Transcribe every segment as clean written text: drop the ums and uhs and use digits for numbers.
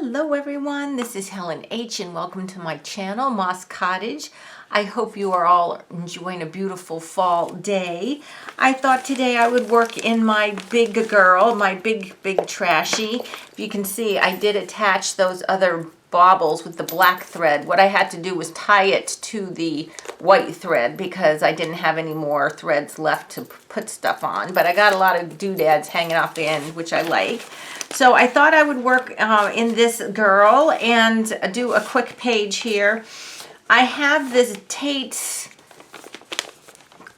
Hello everyone, this is Helen H. and welcome to my channel, Moss Cottage. I hope you are all enjoying a beautiful fall day. I thought today I would work in my big girl, my big trashy. If you can see, I did attach those other baubles with the black thread. What I had to do was tie it to the white thread because I didn't have any more threads left to put stuff on. But I got a lot of doodads hanging off the end, which I like. So I thought I would work in this girl and do a quick page here. I have this Tate's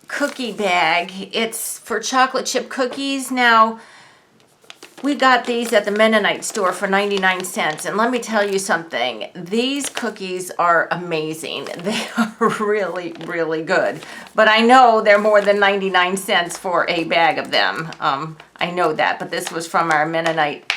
cookie bag. It's for chocolate chip cookies. Now, we got these at the Mennonite store for 99 cents. And let me tell you something. These cookies are amazing. They are really, really good. But I know they're more than 99 cents for a bag of them. I know that. But this was from our Mennonite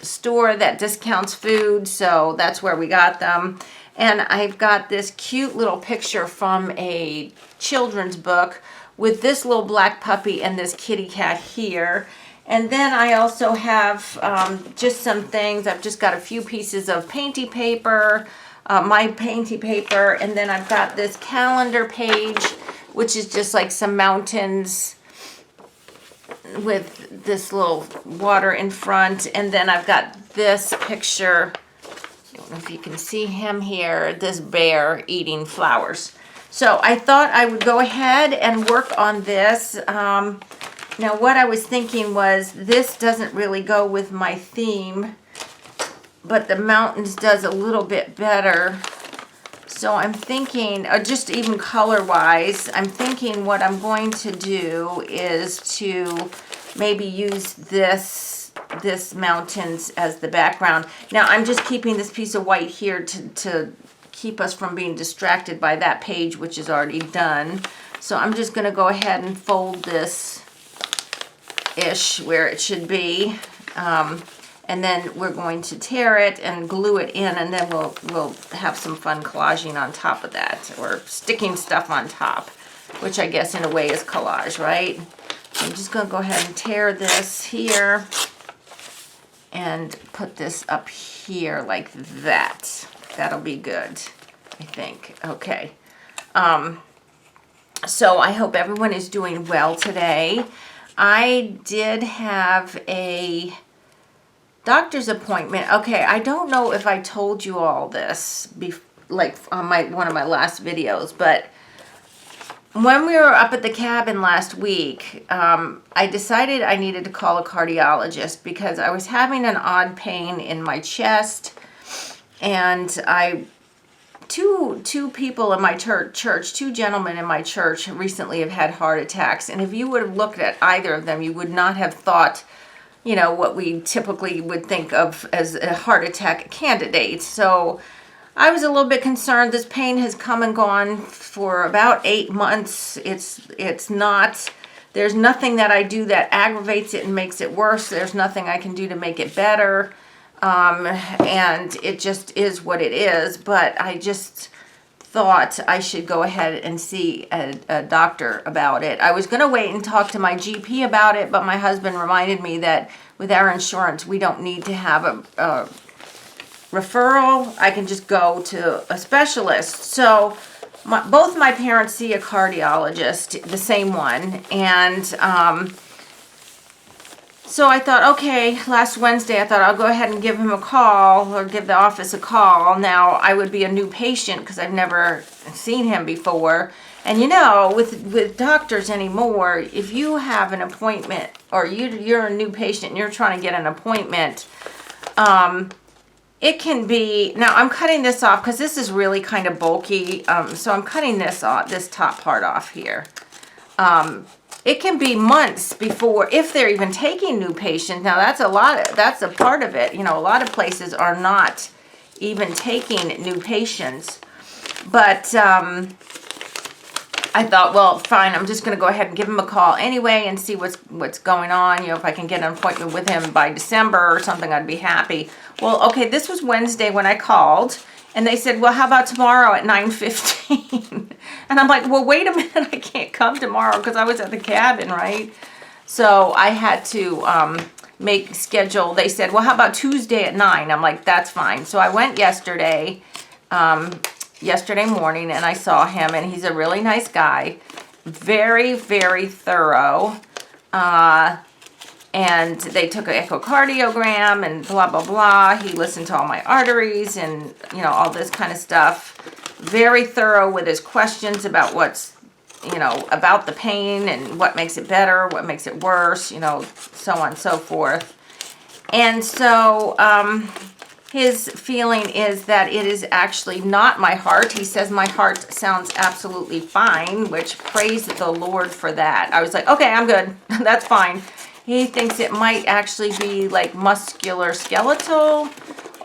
store that discounts food. So that's where we got them. And I've got this cute little picture from a children's book with this little black puppy and this kitty cat here. And then I also have just some things. I've just got a few pieces of painty paper, my painty paper, and then I've got this calendar page, which is just like some mountains with this little water in front. And then I've got this picture, I don't know if you can see him here, this bear eating flowers. So I thought I would go ahead and work on this. Now what I was thinking was this doesn't really go with my theme, but the mountains does a little bit better. So I'm thinking, or just even color-wise, I'm thinking what I'm going to do is to maybe use this mountains as the background. Now I'm just keeping this piece of white here to keep us from being distracted by that page, which is already done. So I'm just going to go ahead and fold this ish where it should be, and then we're going to tear it and glue it in, and then we'll have some fun collaging on top of that, or sticking stuff on top, which I guess in a way is collage, right? So I'm just going to go ahead and tear this here and put this up here like that. That'll be good, I think. Okay. So I hope everyone is doing well today. I did have a doctor's appointment. Okay, I don't know if I told you all this like on one of my last videos, but when we were up at the cabin last week, I decided I needed to call a cardiologist because I was having an odd pain in my chest, and two people in my church, two gentlemen in my church recently have had heart attacks. And if you would have looked at either of them, you would not have thought, you know, what we typically would think of as a heart attack candidate. So I was a little bit concerned. This pain has come and gone for about 8 months. It's not, there's nothing that I do that aggravates it and makes it worse. There's nothing I can do to make it better. And it just is what it is, but I just thought I should go ahead and see a doctor about it. I was going to wait and talk to my GP about it, but my husband reminded me that with our insurance, we don't need to have a referral. I can just go to a specialist. So both my parents see a cardiologist, the same one, and so I thought, okay, last Wednesday, I thought I'll go ahead and give him a call, or give the office a call. Now, I would be a new patient because I've never seen him before. And you know, with doctors anymore, if you have an appointment, or you're a new patient and you're trying to get an appointment, it can be, now I'm cutting this off because this is really kind of bulky. So I'm cutting this off, this top part off here. It can be months before, if they're even taking new patients. Now that's a part of it. You know, a lot of places are not even taking new patients. But I thought, well, fine, I'm just going to go ahead and give him a call anyway and see what's going on. You know, if I can get an appointment with him by December or something, I'd be happy. Well, okay, this was Wednesday when I called. And they said, well, how about tomorrow at 9:15? And I'm like, well, wait a minute, I can't come tomorrow because I was at the cabin, right? So I had to schedule. They said, well, how about Tuesday at 9? I'm like, that's fine. So I went yesterday morning, and I saw him, and he's a really nice guy. Very, very thorough. And they took an echocardiogram and blah, blah, blah. He listened to all my arteries and, all this kind of stuff. Very thorough with his questions about what's, about the pain and what makes it better, what makes it worse, so on and so forth. And so his feeling is that it is actually not my heart. He says my heart sounds absolutely fine, which praise the Lord for that. I was like, okay, I'm good. That's fine. He thinks it might actually be like musculoskeletal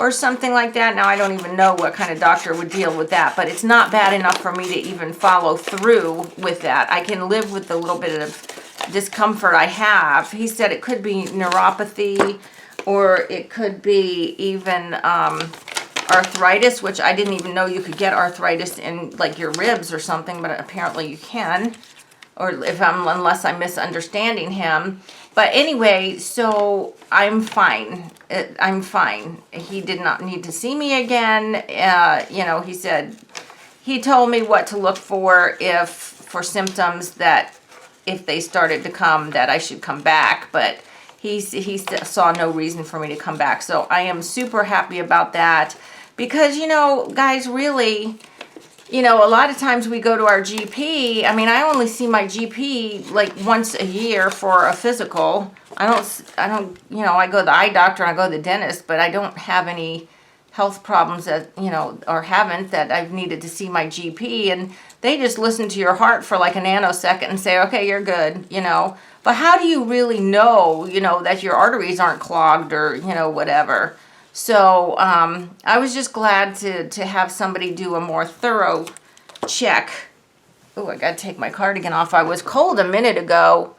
or something like that. Now, I don't even know what kind of doctor would deal with that, but it's not bad enough for me to even follow through with that. I can live with the little bit of discomfort I have. He said it could be neuropathy, or it could be even arthritis, which I didn't even know you could get arthritis in like your ribs or something, but apparently you can, or unless I'm misunderstanding him. But anyway, so I'm fine. I'm fine. He did not need to see me again. He said, he told me what to look for for symptoms that if they started to come, that I should come back. But he saw no reason for me to come back. So I am super happy about that because, guys, really, a lot of times we go to our GP. I mean, I only see my GP like once a year for a physical. I don't, I go to the eye doctor and I go to the dentist, but I don't have any health problems that, or haven't, that I've needed to see my GP. And they just listen to your heart for like a nanosecond and say, okay, you're good, But how do you really know, that your arteries aren't clogged or, whatever? So I was just glad to have somebody do a more thorough check. Oh, I got to take my cardigan off. I was cold a minute ago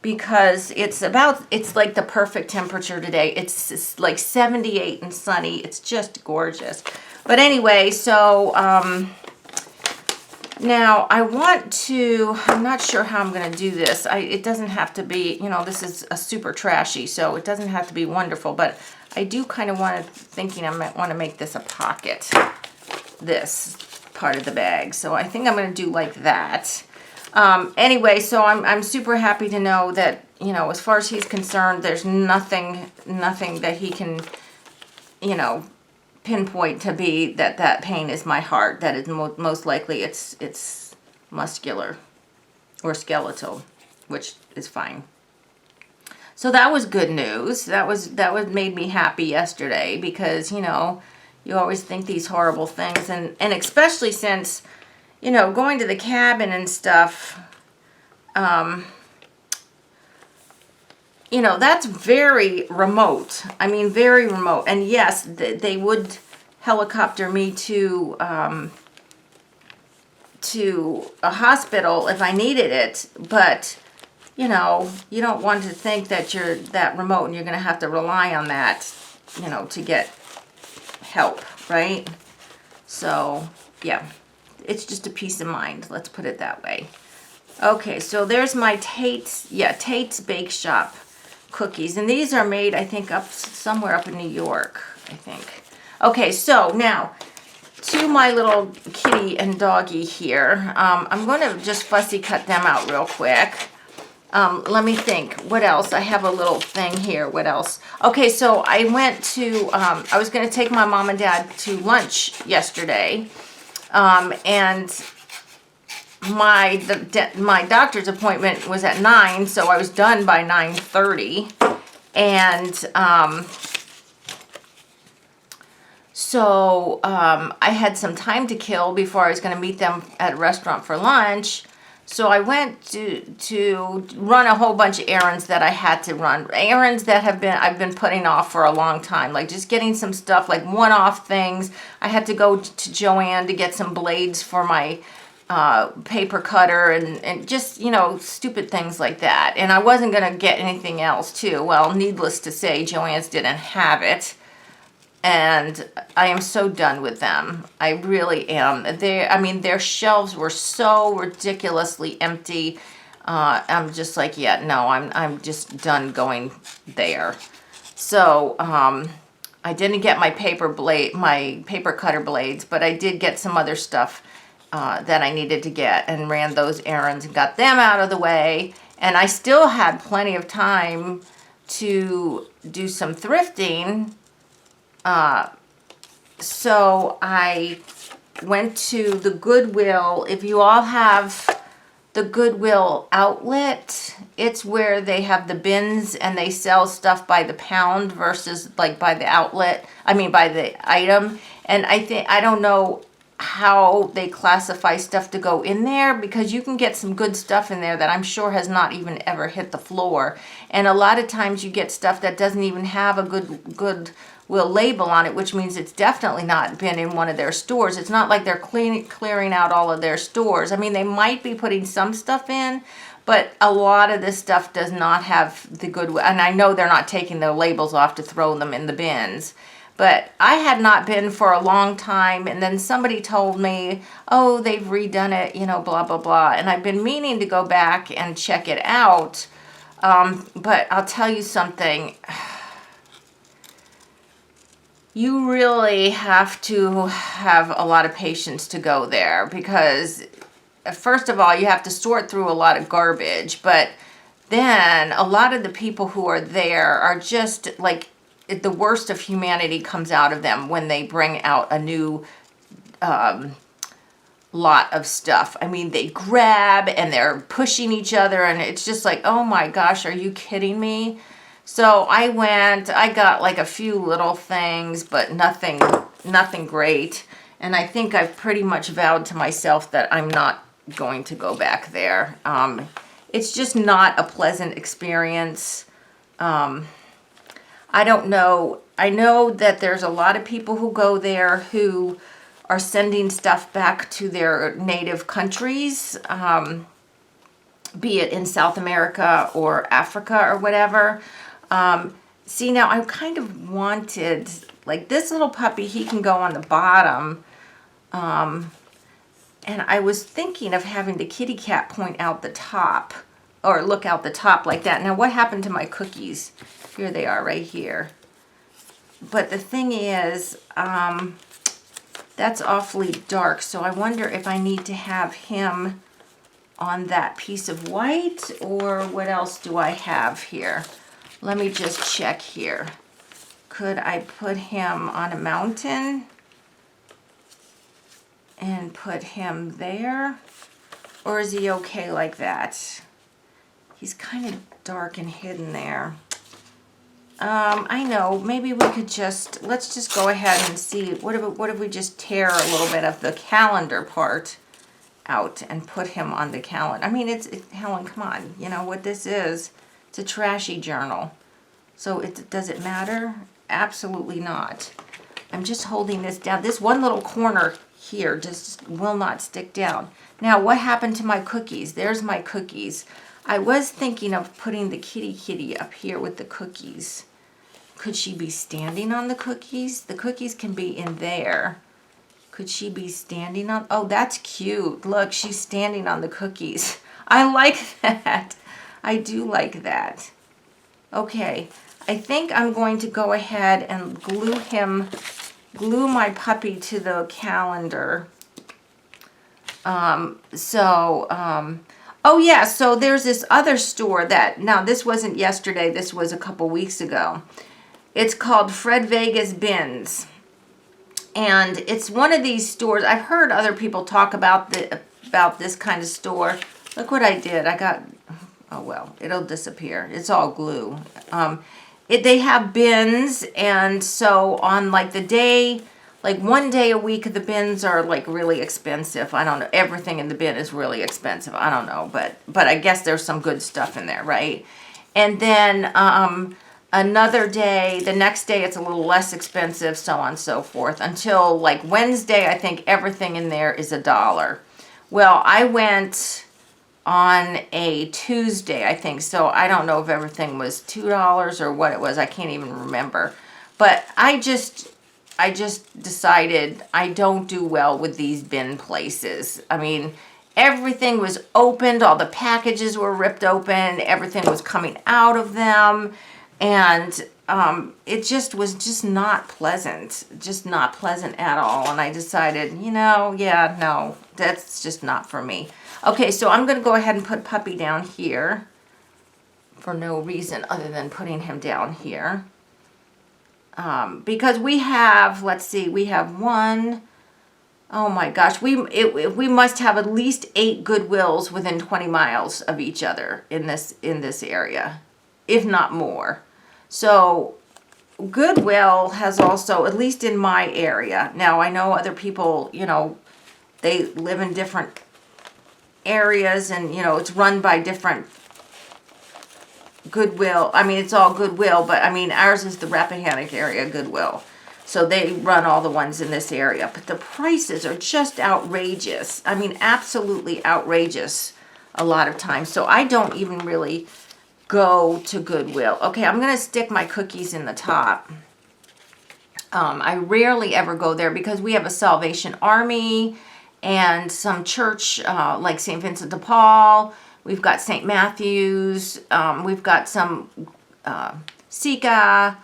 because it's like the perfect temperature today. It's like 78 and sunny. It's just gorgeous. But anyway, so now I'm not sure how I'm going to do this. It doesn't have to be, this is a super trashy, so it doesn't have to be wonderful, but I do kind of thinking I might want to make this a pocket, this part of the bag. So I think I'm going to do like that. Anyway, so I'm super happy to know that, as far as he's concerned, there's nothing that he can, pinpoint to be that pain is my heart. That is most likely it's muscular or skeletal, which is fine. So that was good news. That made me happy yesterday because, you always think these horrible things. And especially since, going to the cabin and stuff, that's very remote. I mean, very remote. And yes, they would helicopter me to a hospital if I needed it, but you don't want to think that you're that remote and you're going to have to rely on that, to get help, right? So, yeah, it's just a peace of mind. Let's put it that way. Okay, so there's my Tate's Bake Shop cookies. And these are made, I think, somewhere up in New York, I think. Okay, so now to my little kitty and doggy here. I'm going to just fussy cut them out real quick. Let me think. What else? I have a little thing here. What else? Okay, so I went to, I was going to take my mom and dad to lunch yesterday. And my doctor's appointment was at 9, so I was done by 9:30. And so I had some time to kill before I was going to meet them at a restaurant for lunch. So I went to run a whole bunch of errands that I had to run. Errands that I've been putting off for a long time. Like just getting some stuff, like one-off things. I had to go to Joann to get some blades for my paper cutter and just, stupid things like that. And I wasn't going to get anything else too. Well, needless to say, Joann's didn't have it. And I am so done with them. I really am. Their shelves were so ridiculously empty. I'm just like, yeah, no, I'm just done going there. So I didn't get my my paper cutter blades, but I did get some other stuff that I needed to get, and ran those errands and got them out of the way. And I still had plenty of time to do some thrifting. So I went to the Goodwill. If you all have the Goodwill outlet, it's where they have the bins and they sell stuff by the pound versus like by the outlet. I mean, by the item. And I don't know how they classify stuff to go in there, because you can get some good stuff in there that I'm sure has not even ever hit the floor. And a lot of times you get stuff that doesn't even have a Goodwill label on it, which means it's definitely not been in one of their stores. It's not like they're clearing out all of their stores. I mean, they might be putting some stuff in, but a lot of this stuff does not have the Goodwill. And I know they're not taking their labels off to throw them in the bins. But I had not been for a long time, and then somebody told me, oh, they've redone it, you know, blah, blah, blah. And I've been meaning to go back and check it out. But I'll tell you something. You really have to have a lot of patience to go there, because first of all, you have to sort through a lot of garbage. But then a lot of the people who are there are just like, the worst of humanity comes out of them when they bring out a new lot of stuff. I mean, they grab and they're pushing each other, and it's just like, oh my gosh, are you kidding me? So I got like a few little things, but nothing great. And I think I've pretty much vowed to myself that I'm not going to go back there. It's just not a pleasant experience. I don't know. I know that there's a lot of people who go there who are sending stuff back to their native countries, be it in South America or Africa or whatever. See, now I kind of wanted, like this little puppy, he can go on the bottom. And I was thinking of having the kitty cat point out the top, or look out the top like that. Now, what happened to my cookies? Here they are right here. But the thing is, that's awfully dark. So I wonder if I need to have him on that piece of white, or what else do I have here? Let me just check here. Could I put him on a mountain and put him there? Or is he okay like that? He's kind of dark and hidden there. I know, maybe we could let's just go ahead and see, what if we just tear a little bit of the calendar part out and put him on the calendar. I mean, Helen, come on, you know what this is. It's a trashy journal. So does it matter? Absolutely not. I'm just holding this down. This one little corner here just will not stick down. Now, what happened to my cookies? There's my cookies. I was thinking of putting the kitty up here with the cookies. Could she be standing on the cookies? The cookies can be in there. Could she be standing on? Oh, that's cute. Look, she's standing on the cookies. I like that. I do like that. Okay, I think I'm going to go ahead and glue my puppy to the calendar. Oh yeah, so there's this other store now this wasn't yesterday, this was a couple weeks ago. It's called Fred Vegas Bins. And it's one of these stores. I've heard other people talk about this kind of store. Look what I did. Oh well, it'll disappear. It's all glue. They have bins, and so on like the day, like one day a week, the bins are like really expensive. I don't know. Everything in the bin is really expensive. I don't know, but I guess there's some good stuff in there, right? And then another day, the next day it's a little less expensive, so on and so forth. Until like Wednesday, I think everything in there is $1. Well, I went on a Tuesday, I think, so I don't know if everything was $2 or what it was. I can't even remember. But I just decided I don't do well with these bin places. I mean, everything was opened, all the packages were ripped open, everything was coming out of them, and it just was just not pleasant at all. And I decided, yeah, no, that's just not for me. Okay, so I'm gonna go ahead and put Puppy down here for no reason other than putting him down here. Because we have, let's see, we have one, oh my gosh, we must have at least 8 Goodwills within 20 miles of each other in this area, if not more. So Goodwill has also, at least in my area, now I know other people, they live in different areas, and it's run by different Goodwill. I mean, it's all Goodwill, but I mean, ours is the Rappahannock area Goodwill. So they run all the ones in this area. But the prices are just outrageous. I mean, absolutely outrageous a lot of times. So I don't even really go to Goodwill. Okay, I'm going to stick my cookies in the top. I rarely ever go there because we have a Salvation Army and some church like St. Vincent de Paul. We've got St. Matthew's. We've got some Sika,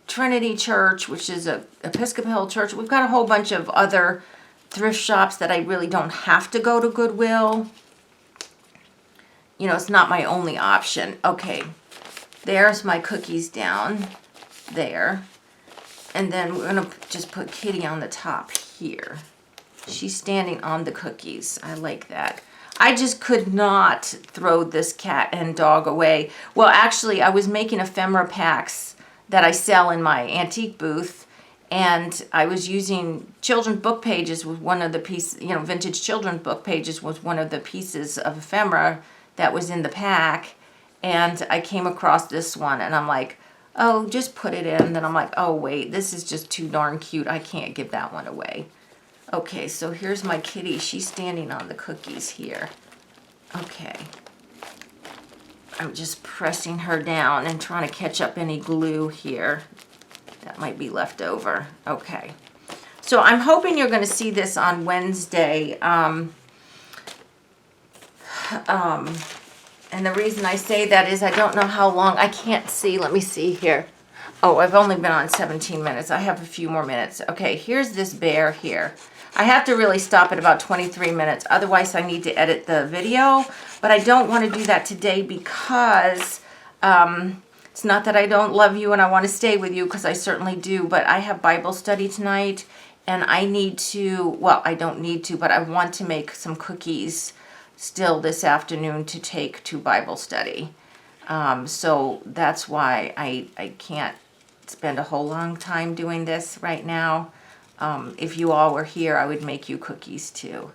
Trinity Church, which is a Episcopal church. We've got a whole bunch of other thrift shops that I really don't have to go to Goodwill. It's not my only option. Okay, there's my cookies down there. And then we're going to just put Kitty on the top here. She's standing on the cookies. I like that. I just could not throw this cat and dog away. Well, actually, I was making ephemera packs that I sell in my antique booth, and I was using children's book pages with one of the pieces, vintage children's book pages was one of the pieces of ephemera that was in the pack, and I came across this one, and I'm like, oh, just put it in. Then I'm like, oh, wait, this is just too darn cute. I can't give that one away. Okay, so here's my kitty. She's standing on the cookies here. Okay. I'm just pressing her down and trying to catch up any glue here that might be left over. Okay. So I'm hoping you're going to see this on Wednesday. And the reason I say that is I don't know how long. I can't see. Let me see here. Oh, I've only been on 17 minutes. I have a few more minutes. Okay, here's this bear here. I have to really stop at about 23 minutes. Otherwise, I need to edit the video. But I don't want to do that today because it's not that I don't love you and I want to stay with you, because I certainly do. But I have Bible study tonight, and I need to, well, I don't need to, but I want to make some cookies still this afternoon to take to Bible study. So that's why I can't spend a whole long time doing this right now. If you all were here, I would make you cookies too.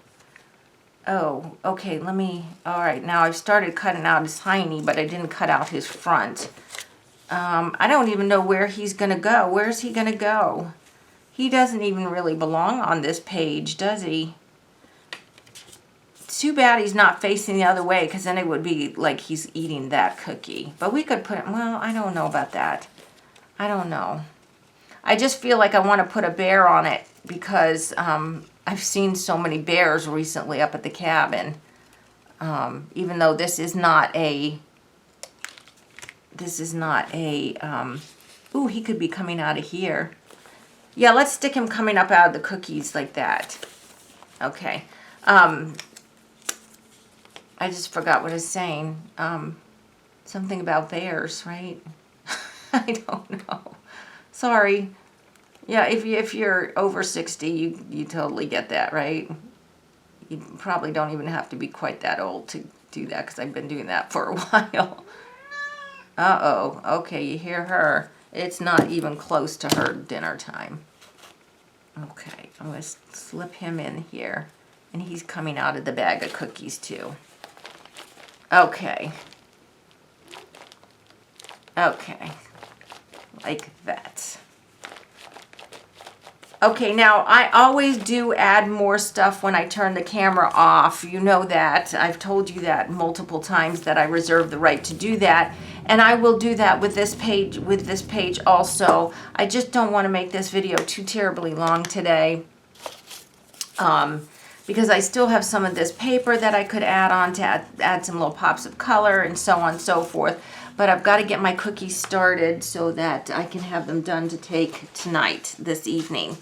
Oh, okay, all right, now I've started cutting out his hiney, but I didn't cut out his front. I don't even know where he's gonna go. Where's he gonna go? He doesn't even really belong on this page, does he? It's too bad he's not facing the other way, because then it would be like he's eating that cookie. But we could put him, well, I don't know about that. I don't know. I just feel like I want to put a bear on it because I've seen so many bears recently up at the cabin. Even though this is not a, ooh, he could be coming out of here. Yeah, let's stick him coming up out of the cookies like that. Okay. I just forgot what I was saying. Something about bears, right? I don't know. Sorry. Yeah, if you're over 60, you totally get that, right? You probably don't even have to be quite that old to do that, because I've been doing that for a while. Uh-oh. Okay, you hear her. It's not even close to her dinner time. Okay, I'm going to slip him in here. And he's coming out of the bag of cookies, too. Okay. Okay. Like that. Okay, now I always do add more stuff when I turn the camera off. You know that. I've told you that multiple times, that I reserve the right to do that. And I will do that with this page also. I just don't want to make this video too terribly long today. because I still have some of this paper that I could add on to add some little pops of color and so on and so forth. But I've got to get my cookies started so that I can have them done to take tonight, this evening.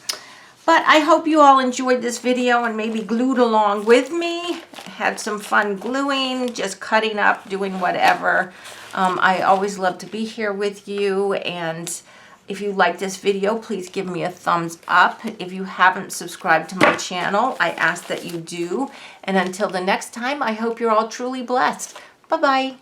But I hope you all enjoyed this video and maybe glued along with me. Had some fun gluing, just cutting up, doing whatever. I always love to be here with you, and if you like this video, please give me a thumbs up. If you haven't subscribed to my channel, I ask that you do. And until the next time, I hope you're all truly blessed. Bye-bye.